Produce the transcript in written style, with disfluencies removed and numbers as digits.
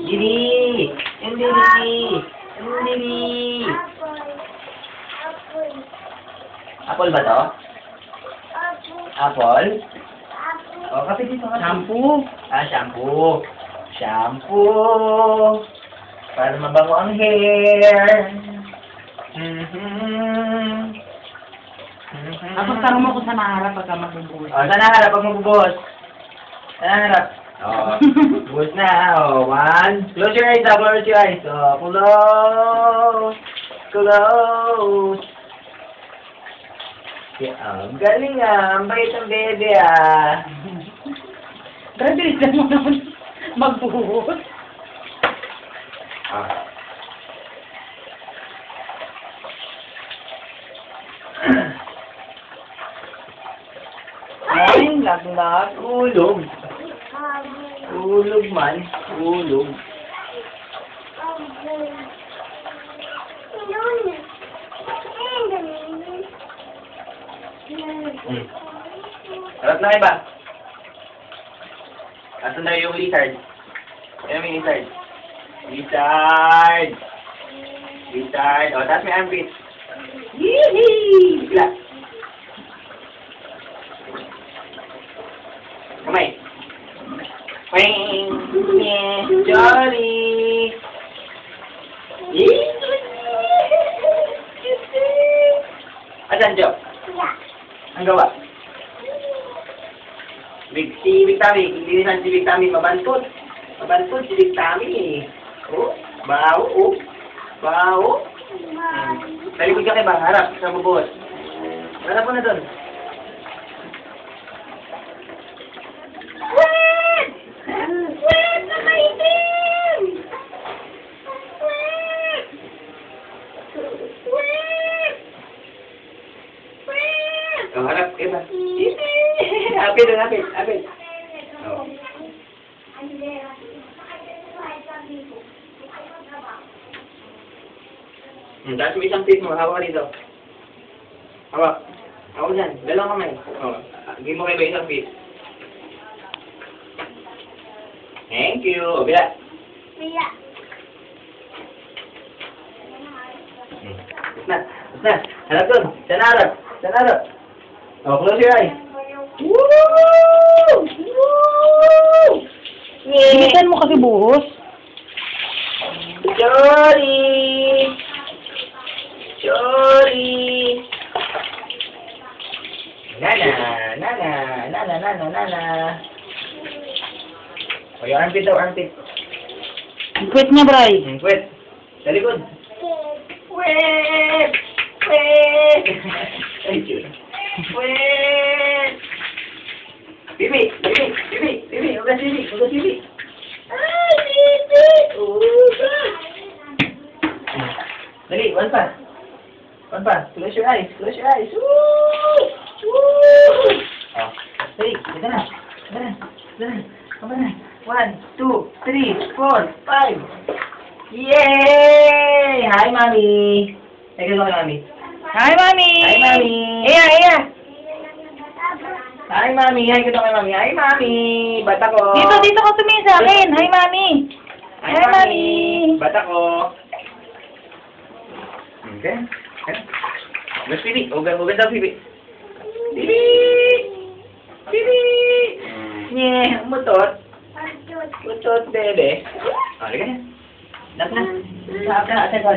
Diri! Diri! Diri! Apple ba to? Apple? O, kape dito. Shampoo? Shampoo. Shampoo. Para mabango ang hair. Tapos tanong mo kung saan naharap pagka magbubuhos. O, saan naharap pag magbubuhos? Saan naharap? O, buhos na. O, one. Close your eyes. Close your eyes. O, close. Close. Ang galing ang bait ang bebe Dahil bilis lang mo naman magbuhos. Ay, lag-lag, ulog. Ulog man, ulog. Harap na iba. Asan na yung lizard? Ayan may lizard. Lizard! Lizard! O, taas may armpit. Yee-hee! Bigla. Kamay. Ping! Yeah! Jolly! Yee! Asan, Jo? Ang gawa? Si Big Tommy, lilisan si Big Tommy, mabantot. Mabantot si Big Tommy. Oh, bawo, oh. Bawo. Talikod ka kay Bang, harap sa bubuhos. Harap mo na doon. Wait! Wait! Namaitim! Wait! Wait! Wait! Oh, harap, iba. Apit doon, apit, apit. Oh. Tapos mo isang pit mo, hawak dito. Hawak. Hawak dyan, dalawang kamay. Oh, give mo kayo isang pit. Thank you. O, bila. Mia. Tapos na, tapos na. Harap doon. Saan harap? Saan harap? Oh, close your eyes. Woo! Woo! Bilisan mo kasi buhos. Jolly! Jolly! Nana! Nana! Nana! Nana! Nana! O, yung armpit daw, armpit. Quit niya, Bray. Quit. Sa likod. Quit! Quit! Thank you. Quit! Bibi! Bibi! Bibi! Bibi! Huwag Bibi! Huwag Bibi! Ay! Bibi! Huwag! Dali, one pa. One pa. Close your eyes. Close your eyes. Woo! Woo! Oh. Dali, ito na. Ito na. Ito na. Come on na. 1, 2, 3, 4, 5. Yay! Hi, Mommy! Thank you, Mommy. Hi, Mami! Hi, Mommy! Iya, iya! Hi, Mommy! Hi, kita kay Mommy. Hi, Mommy! Bata ko! Dito ka tumingin sa akin. Hi, Mami! Hi, Hi, Mommy! Bata ko! Okay. Okay. Mas Pibi. Huwag daw, Pibi. Pibi! Pibi! Nye, mutot. Mutot, bebe. O, liga na. Dap na. Dap na. Ate ko,